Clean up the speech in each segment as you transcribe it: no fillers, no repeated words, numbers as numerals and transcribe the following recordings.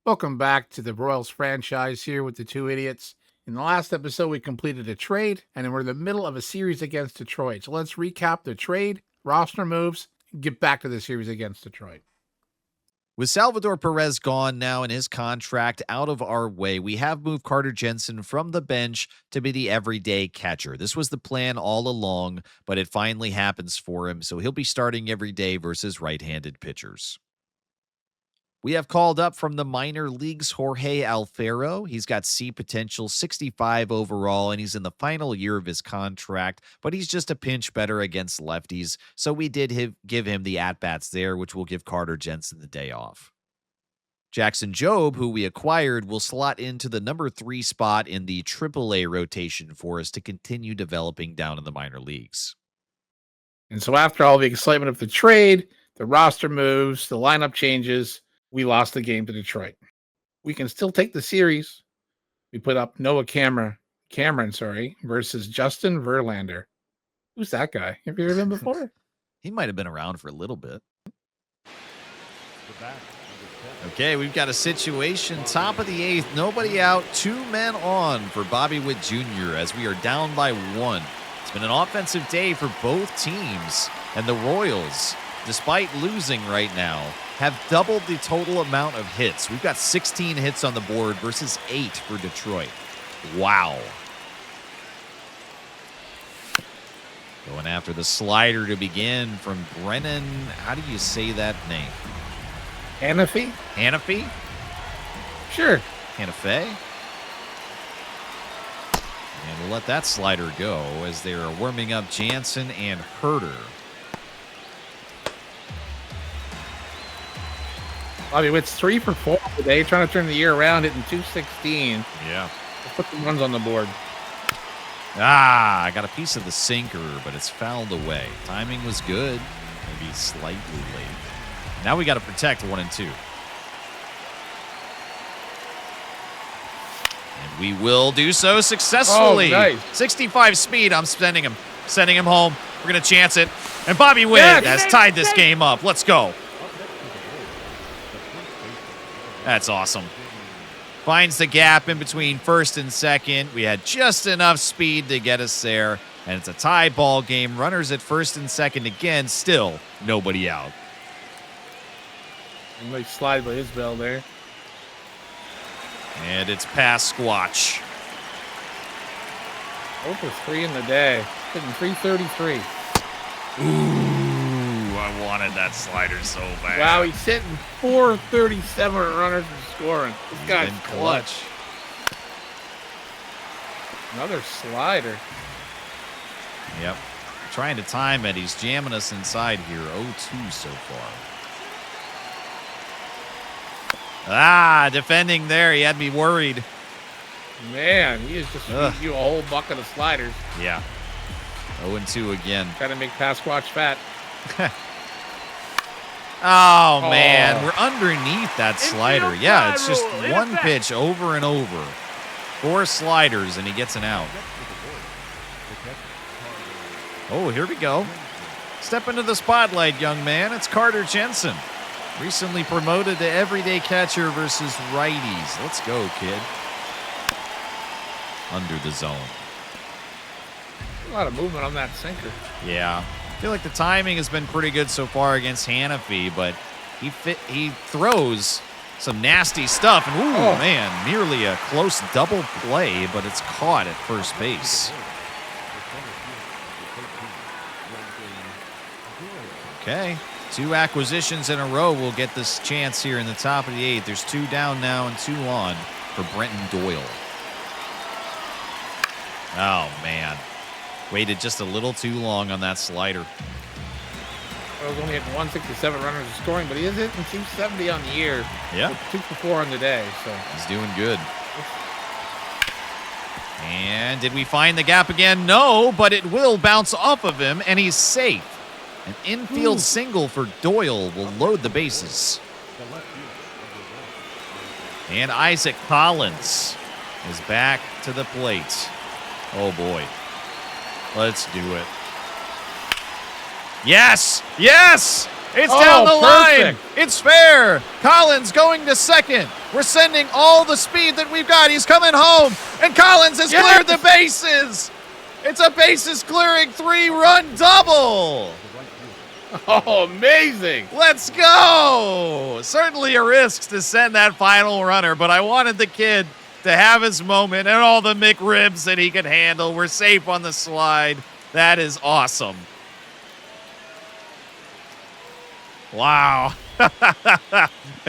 Welcome back to the Royals franchise here with the two idiots. In the last episode, we completed a trade, and we're in the middle of a series against Detroit. So let's recap the trade, roster moves, and get back to the series against Detroit. With Salvador Perez gone now and his contract out of our way, we have moved Carter Jensen from the bench to be the everyday catcher. This was the plan all along, but it finally happens for him, so he'll be starting every day versus right-handed pitchers. We have called up from the minor leagues Jorge Alfaro. He's got C potential, 65 overall, and he's in the final year of his contract, but he's just a pinch better against lefties, so we did give him the at-bats there, which will give Carter Jensen the day off. Jackson Jobe, who we acquired, will slot into the number 3 spot in the AAA rotation for us to continue developing down in the minor leagues. And so after all the excitement of the trade, the roster moves, the lineup changes, we lost the game to Detroit. We can still take the series. We put up Noah Cameron versus Justin Verlander. Who's that guy? Have you heard of him before? He might have been around for a little bit. Okay, we've got a situation. Top of the 8th, nobody out, 2 men on for Bobby Witt Jr. as we are down by 1. It's been an offensive day for both teams, and the Royals, despite losing right now, have doubled the total amount of hits. We've got 16 hits on the board versus 8 for Detroit. Wow. Going after the slider to begin from Brennan. How do you say that name? Hannafy? Hannafy? Sure. Hannafy. And we'll let that slider go as they are warming up Jansen and Herter. Bobby Witt's 3 for 4 today, trying to turn the year around, hitting .216. Yeah. Let's put some runs on the board. I got a piece of the sinker, but it's fouled away. Timing was good, maybe slightly late. Now we got to protect 1 and 2. And we will do so successfully. Oh, nice. 65 speed. I'm sending him home. We're going to chance it. And Bobby Witt has tied this game up. Let's go. That's awesome. Finds the gap in between first and second. We had just enough speed to get us there. And it's a tie ball game. Runners at first and second again. Still nobody out. Nice slide by Isbell there. And it's past Squatch. 0 for 3 in the day. Hitting 333. Ooh, I wanted that slider so bad. Wow, he's hitting 437 runners and scoring. This guy's clutch. Another slider. Yep. Trying to time it. He's jamming us inside here. 0-2 so far. Defending there. He had me worried. Man, he is just feeding you a whole bucket of sliders. Yeah. 0-2 again. Trying to make Pasquatch fat. Oh, man. We're underneath that slider. Yeah, it's just one pitch over and over. 4 sliders, and he gets an out. Oh, here we go. Step into the spotlight, young man. It's Carter Jensen. Recently promoted to everyday catcher versus righties. Let's go, kid. Under the zone. A lot of movement on that sinker. Yeah. I feel like the timing has been pretty good so far against Hannafy, but he throws some nasty stuff. And, man, nearly a close double play, but it's caught at first base. Okay. 2 acquisitions in a row will get this chance here in the top of the 8th. There's 2 down now and 2 on for Brenton Doyle. Oh, man. Waited just a little too long on that slider. Well, he's only hitting 167 runners and scoring, but he is hitting 270 on the year. Yeah. 2 for 4 on the day. So he's doing good. And did we find the gap again? No, but it will bounce off of him, and he's safe. An infield single for Doyle will load the bases. And Isaac Collins is back to the plate. Oh, boy. Let's do it. Yes! Yes! It's down the line. Perfect. It's fair. Collins going to second. We're sending all the speed that we've got. He's coming home, and Collins has cleared the bases. It's a bases clearing 3-run double. Oh, amazing. Let's go. Certainly a risk to send that final runner, but I wanted the kid to have his moment and all the McRibs that he could handle. We're safe on the slide. That is awesome. Wow.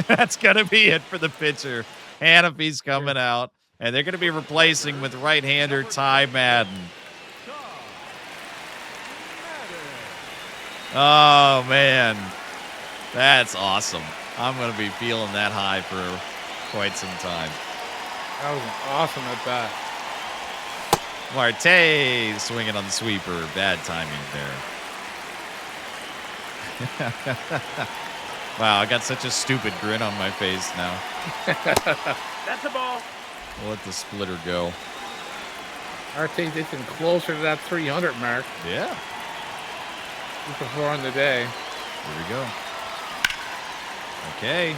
That's going to be it for the pitcher. Hanafy's coming out, and they're going to be replacing with right-hander Ty Madden. Oh, man. That's awesome. I'm going to be feeling that high for quite some time. That was an awesome at bat. Marte swinging on the sweeper. Bad timing there. Wow, I got such a stupid grin on my face now. That's a ball. We'll let the splitter go. Marte's getting closer to that 300 mark. Yeah. Before on the day. Here we go. Okay.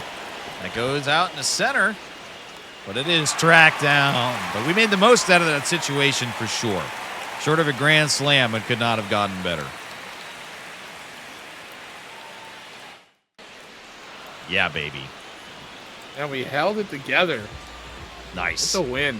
That goes out in the center. But it is tracked down. But we made the most out of that situation for sure. Short of a grand slam, it could not have gotten better. Yeah, baby. And we held it together. Nice. It's a win.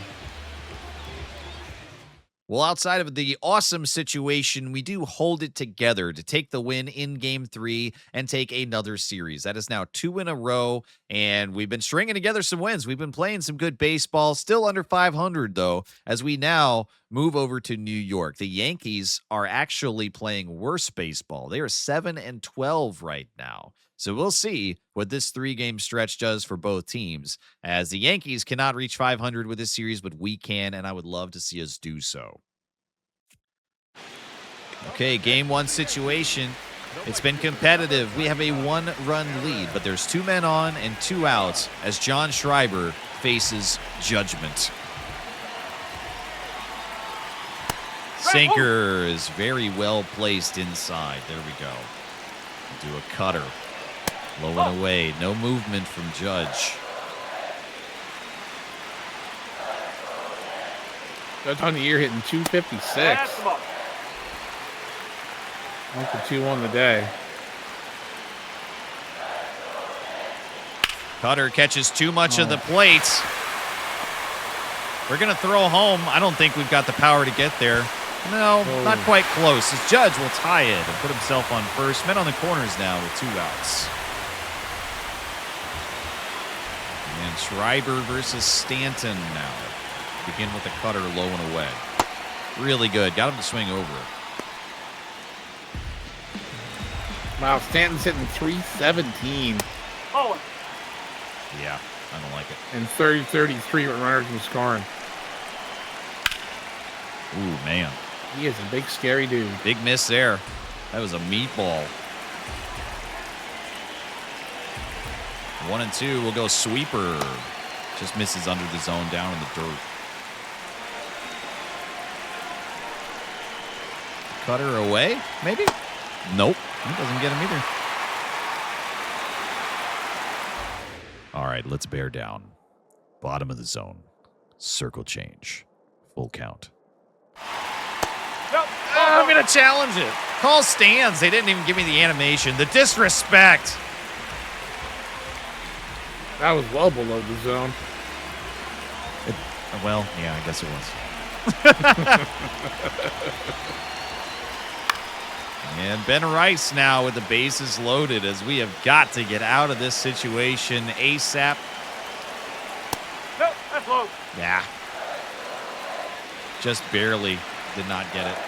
Well, outside of the awesome situation, we do hold it together to take the win in Game 3 and take another series. That is now 2 in a row, and we've been stringing together some wins. We've been playing some good baseball, still under 500, though, as we now move over to New York. The Yankees are actually playing worse baseball. They are 7-12 right now. So we'll see what this 3-game stretch does for both teams, as the Yankees cannot reach 500 with this series, but we can, and I would love to see us do so. Okay, Game 1 situation. It's been competitive. We have a 1-run lead, but there's 2 men on and 2 outs as John Schreiber faces judgment. Sinker is very well placed inside. There we go. Do a cutter. Low and away. No movement from Judge. Judge on the year hitting 256. That's the ball. Like the 2 on the day. Cutter catches too much of the plate. We're going to throw home. I don't think we've got the power to get there. No, not quite close. As Judge will tie it and put himself on first. Men on the corners now with 2 outs. And Schreiber versus Stanton now. Begin with the cutter low and away. Really good. Got him to swing over it. Wow, Stanton's hitting 317 Oh, Yeah, I don't like it. and 33 with runners in scoring. Ooh, man. He is a big, scary dude. Big miss there. That was a meatball. 1-2. We'll go sweeper. Just misses under the zone down in the dirt. Cutter away, maybe? Nope. He doesn't get him either. All right, let's bear down. Bottom of the zone. Circle change. Full count. nope. I'm going to challenge it. Call stands. They didn't even give me the animation. The disrespect. That was well below the zone. Well, yeah, I guess it was. And Ben Rice now with the bases loaded as we have got to get out of this situation ASAP. Nope, that's low. Yeah. Just barely did not get it.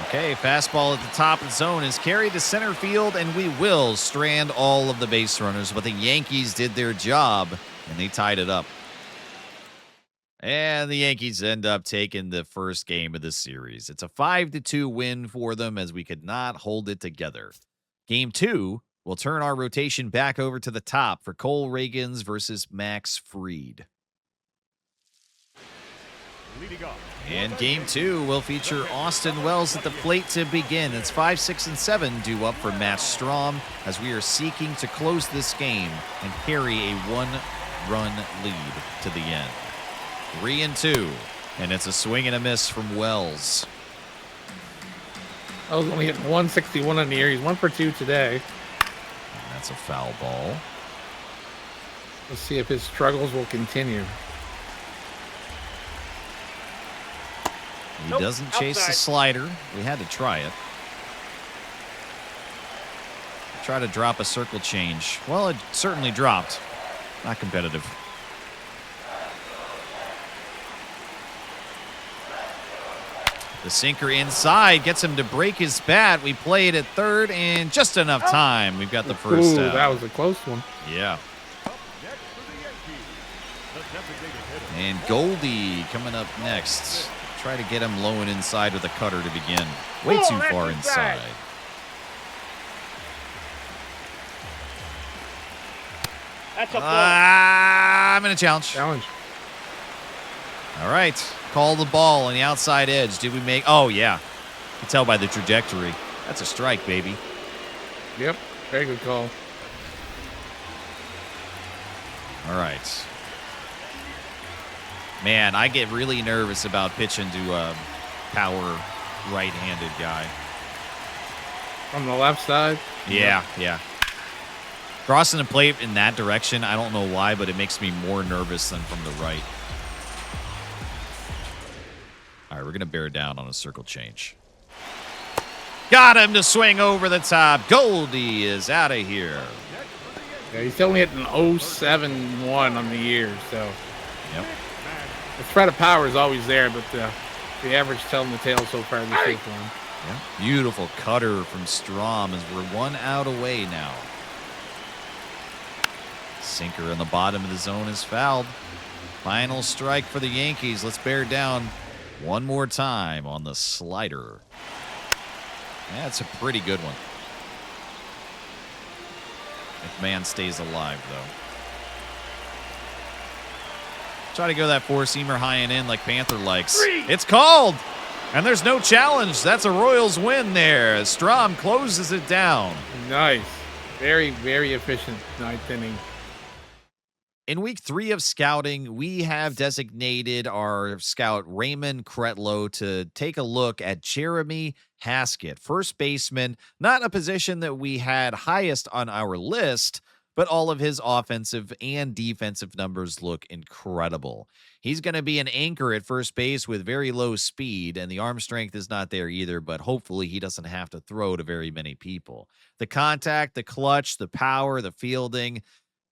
Okay, fastball at the top of the zone is carried to center field, and we will strand all of the base runners. But the Yankees did their job, and they tied it up. And the Yankees end up taking the first game of this series. It's a 5-2 win for them as we could not hold it together. Game 2 will turn our rotation back over to the top for Cole Reagans versus Max Fried. Leading off. And game 2 will feature Austin Wells at the plate to begin. It's 5, 6, and 7 due up for Matt Strom as we are seeking to close this game and carry a 1-run lead to the end. 3 and 2, and it's a swing and a miss from Wells. I was only hitting 161 on the year. He's 1 for 2 today. And that's a foul ball. Let's see if his struggles will continue. He Nope, doesn't chase the outside. slider. We had to try it. Try to drop a circle change. Well, it certainly dropped. Not competitive. The sinker inside gets him to break his bat. We play it at third and just enough time. We've got the first Ooh, out. that was a close one. Yeah. Up next for the Yankees, the designated hitter. And Goldie coming up next. Try to get him low and inside with a cutter to begin. Way Oh, too that's far inside. inside. That's a ball. I'm going to challenge. Challenge. All right. Call the ball on the outside edge. Did we make... Oh, yeah. You can tell by the trajectory. That's a strike, baby. Yep. Very good call. All right. Man, I get really nervous about pitching to a power right-handed guy. From the left side. Yeah. Crossing the plate in that direction, I don't know why, but it makes me more nervous than from the right. All right, we're going to bear down on a circle change. Got him to swing over the top. Goldie is out of here. Yeah, he's only hitting 071 on the year, so Yep. the threat of power is always there, but the average telling the tale so far this year for him. Yeah. Beautiful cutter from Strom as we're 1 out away now. Sinker in the bottom of the zone is fouled. Final strike for the Yankees. Let's bear down one more time on the slider. That's a pretty good one. If man stays alive, though. Try to go that four-seamer high and in like Panther likes. It's called! And there's no challenge. That's a Royals win there. Strom closes it down. Nice. Very, very efficient ninth inning. In week 3 of scouting, we have designated our scout Raymond Kretlow to take a look at Jeremy Haskett, first baseman, not a position that we had highest on our list, but all of his offensive and defensive numbers look incredible. He's going to be an anchor at first base with very low speed, and the arm strength is not there either, but hopefully he doesn't have to throw to very many people. The contact, the clutch, the power, the fielding,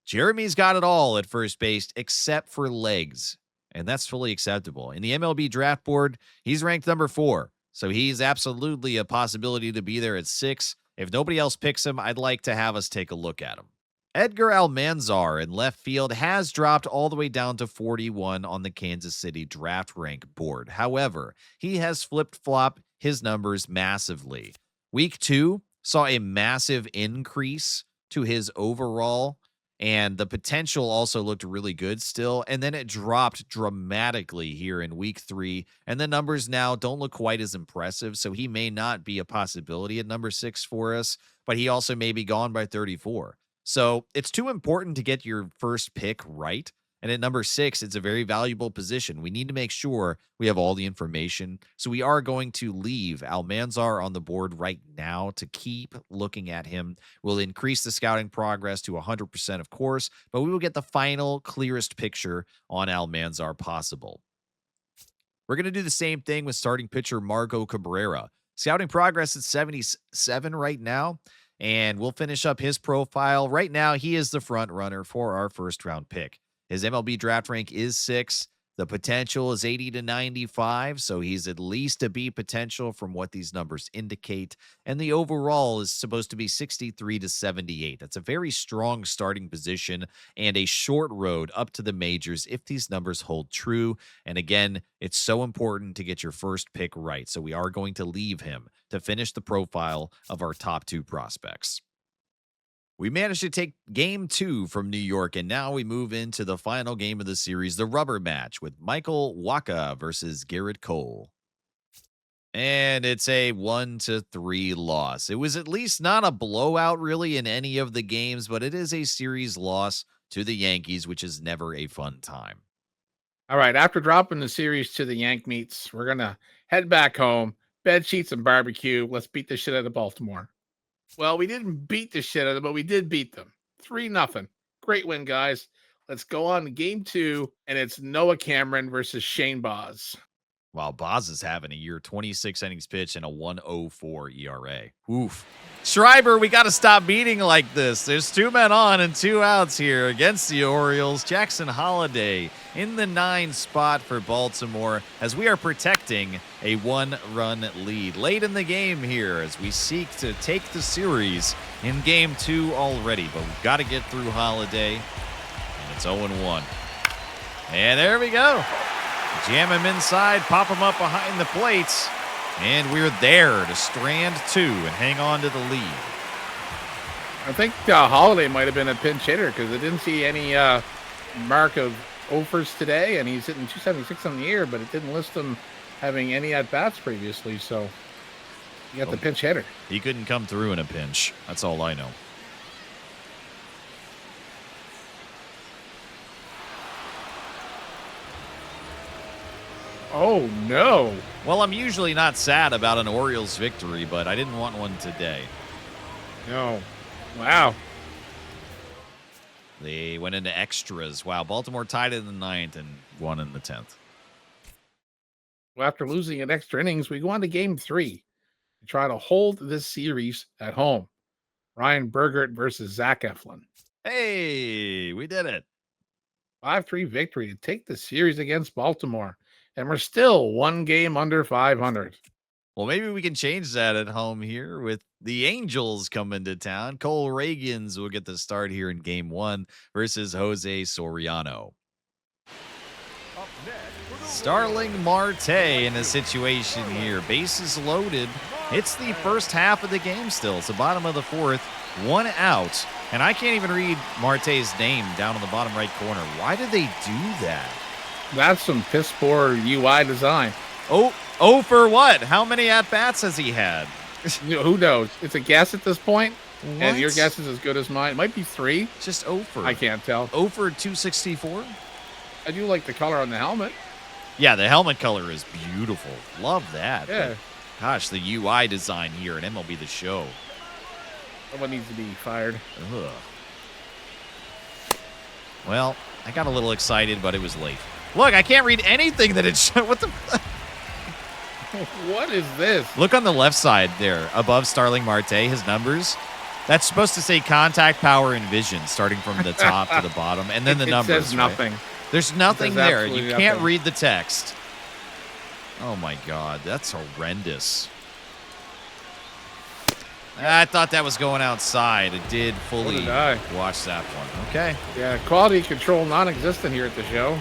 Jeremy's got it all at first base except for legs, and that's fully acceptable. In the MLB draft board, he's ranked number 4, so he's absolutely a possibility to be there at 6. If nobody else picks him, I'd like to have us take a look at him. Edgar Almanzar in left field has dropped all the way down to 41 on the Kansas City draft rank board. However, he has flip-flopped his numbers massively. Week 2 saw a massive increase to his overall, and the potential also looked really good still. And then it dropped dramatically here in week 3. And the numbers now don't look quite as impressive. So he may not be a possibility at number 6 for us, but he also may be gone by 34. So it's too important to get your first pick right. And at number 6, it's a very valuable position. We need to make sure we have all the information. So we are going to leave Almanzar on the board right now to keep looking at him. We'll increase the scouting progress to 100%, of course, but we will get the final, clearest picture on Almanzar possible. We're going to do the same thing with starting pitcher Margot Cabrera. Scouting progress at 77 right now, and we'll finish up his profile. Right now, he is the front runner for our first-round pick. His MLB draft rank is 6. The potential is 80 to 95, so he's at least a B potential from what these numbers indicate. And the overall is supposed to be 63 to 78. That's a very strong starting position and a short road up to the majors if these numbers hold true. And again, it's so important to get your first pick right. So we are going to leave him to finish the profile of our top 2 prospects. We managed to take game 2 from New York, and now we move into the final game of the series, the rubber match with Michael Wacha versus Garrett Cole. And it's a 1-3 loss. It was at least not a blowout really in any of the games, but it is a series loss to the Yankees, which is never a fun time. All right, after dropping the series to the Yank meets, we're going to head back home, bed sheets and barbecue. Let's beat the shit out of Baltimore. Well, we didn't beat the shit out of them, but we did beat them. 3-0. Great win, guys. Let's go on to game 2, and it's Noah Cameron versus Shane Baz. Wow, Baz is having a year, 26 innings pitched and a 1.04 ERA. Oof. Schreiber, we got to stop beating like this. There's 2 men on and 2 outs here against the Orioles. Jackson Holliday in the 9 spot for Baltimore as we are protecting a 1-run lead. Late in the game here as we seek to take the series in game 2 already, but we've got to get through Holliday, and it's 0-1. And there we go. Jam him inside, pop him up behind the plates, and we're there to strand 2 and hang on to the lead. I think Holiday might have been a pinch hitter because I didn't see any mark of offers today, and he's hitting 276 on the year, but it didn't list him having any at-bats previously, so you got the pinch hitter. He couldn't come through in a pinch. That's all I know. Oh, no. Well, I'm usually not sad about an Orioles victory, but I didn't want one today. No. Wow. They went into extras. Wow, Baltimore tied in the 9th and won in the 10th. Well, after losing in extra innings, we go on to game 3 to try to hold this series at home. Ryan Bergert versus Zach Eflin. Hey, we did it. 5-3 victory to take the series against Baltimore. And we're still 1 game under 500. Well, maybe we can change that at home here with the Angels coming to town. Cole Reagans will get the start here in game 1 versus Jose Soriano. Up next, Starling Marte in a situation here. Bases loaded. It's the first half of the game still. It's the bottom of the 4th. 1 out. And I can't even read Marte's name down in the bottom right corner. Why did they do that? That's some piss poor UI design. Oh, for what? How many at-bats has he had? Who knows? It's a guess at this point. What? And your guess is as good as mine. It might be 3. Just 0 for. I can't tell. 0 for 264? I do like the color on the helmet. Yeah, the helmet color is beautiful. Love that. Yeah. But, gosh, the UI design here at MLB The Show. Someone needs to be fired. Ugh. Well, I got a little excited, but it was late. Look, I can't read anything that it's... What the... What is this? Look on the left side there, above Starling Marte, his numbers. That's supposed to say contact, power, and vision, starting from the top to the bottom, and then the numbers. It says nothing. Right? There's nothing there. You can't nothing. read the text. Oh, my God. That's horrendous. I thought that was going outside. It did fully did I. watch that one. Okay. Yeah, quality control non-existent here at the show.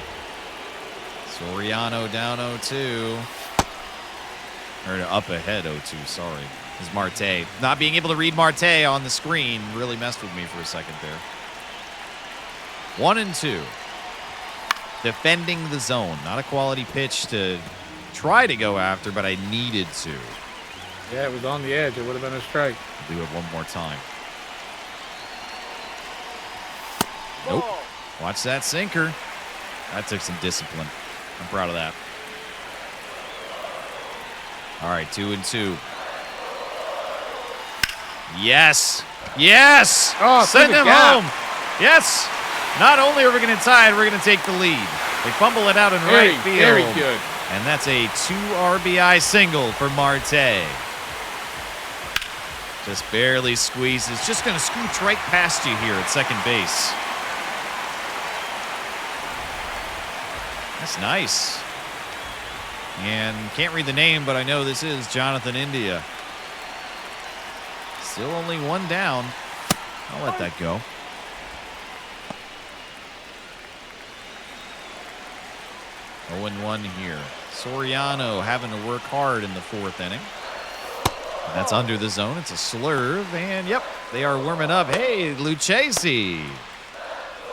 Soriano down 0-2. Or up ahead 0-2, sorry. Is Marte. Not being able to read Marte on the screen really messed with me for a second there. 1-2. Defending the zone. Not a quality pitch to try to go after, but I needed to. Yeah, it was on the edge. It would have been a strike. Do it one more time. Nope. Watch that sinker. That took some discipline. I'm proud of that. All right, 2-2. Yes. Yes. Oh, send through the him gap. home. Yes. Not only are we going to tie it, we're going to take the lead. They fumble it out in right field. Very good. And that's a 2 RBI single for Marte. Just barely squeezes. Just going to scooch right past you here at second base. That's nice. And can't read the name, but I know this is Jonathan India. Still only 1 down. I'll let that go. Oh, 0-1 here. Soriano having to work hard in the 4th inning. That's under the zone. It's a slurve, and yep, they are warming up. Hey, Lucchesi.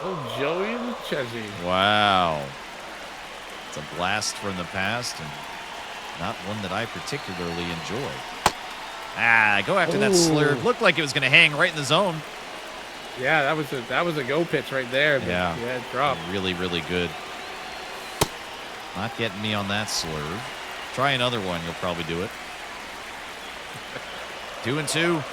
Oh, Joey Lucchesi. Wow. It's a blast from the past, and not one that I particularly enjoy. Go after that slurve. Looked like it was going to hang right in the zone. Yeah, that was a go pitch right there. Yeah, it dropped. Really, really good. Not getting me on that slurve. Try another one. You'll probably do it. 2-2.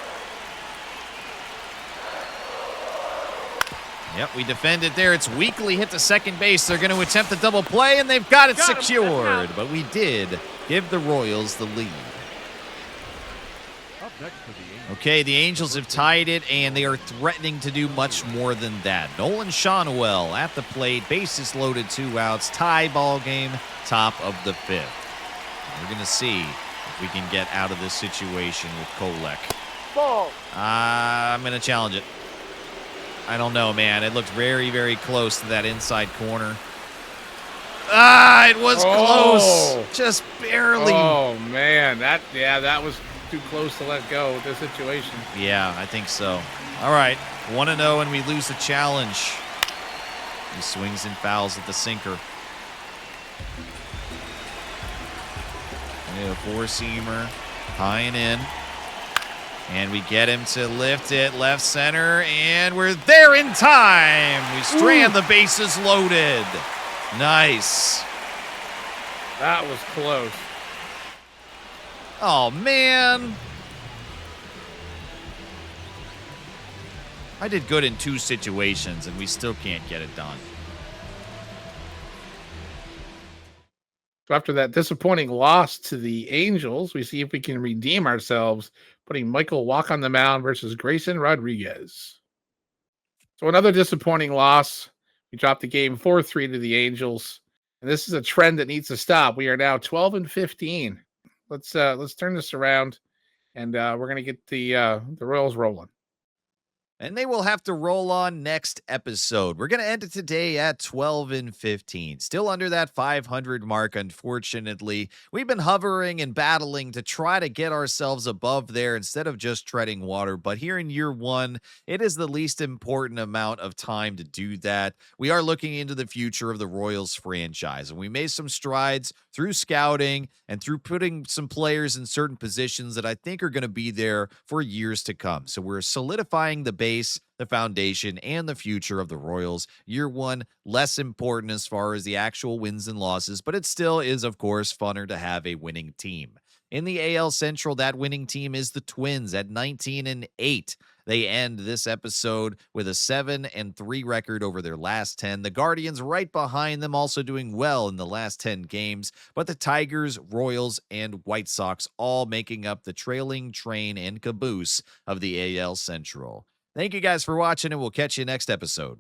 Yep, we defend it there. It's weakly hit to second base. They're going to attempt the double play, and they've got it secured. But we did give the Royals the lead. Up next for the Angels. Okay, the Angels have tied it, and they are threatening to do much more than that. Nolan Shawnuel at the plate, bases loaded, 2 outs, tie ball game, top of the 5th. We're going to see if we can get out of this situation with Kolek. Ball. I'm going to challenge it. I don't know, man. It looked very, very close to that inside corner. It was close. Just barely. Oh, man. That was too close to let go with this situation. Yeah, I think so. All right. 1-0, and we lose the challenge. He swings and fouls at the sinker. A four-seamer, high and in. And we get him to lift it left center, and we're there in time. We strand the bases loaded. Nice. That was close. Oh, man. I did good in 2 situations, and we still can't get it done. So after that disappointing loss to the Angels, we see if we can redeem ourselves, putting Michael Walk on the mound versus Grayson Rodriguez. So another disappointing loss. We dropped the game 4-3 to the Angels, and this is a trend that needs to stop. We are now 12-15. Let's turn this around, and we're gonna get the Royals rolling. And they will have to roll on next episode. We're going to end it today at 12-15. Still under that 500 mark, unfortunately. We've been hovering and battling to try to get ourselves above there instead of just treading water. But here in year 1, it is the least important amount of time to do that. We are looking into the future of the Royals franchise, and we made some strides through scouting and through putting some players in certain positions that I think are going to be there for years to come. So we're solidifying the base, the foundation, and the future of the Royals. Year 1, less important as far as the actual wins and losses, but it still is, of course, funner to have a winning team. In the AL Central, that winning team is the Twins at 19-8. They end this episode with a 7-3 record over their last 10. The Guardians right behind them, also doing well in the last 10 games, but the Tigers, Royals, and White Sox all making up the trailing train and caboose of the AL Central. Thank you guys for watching, and we'll catch you next episode.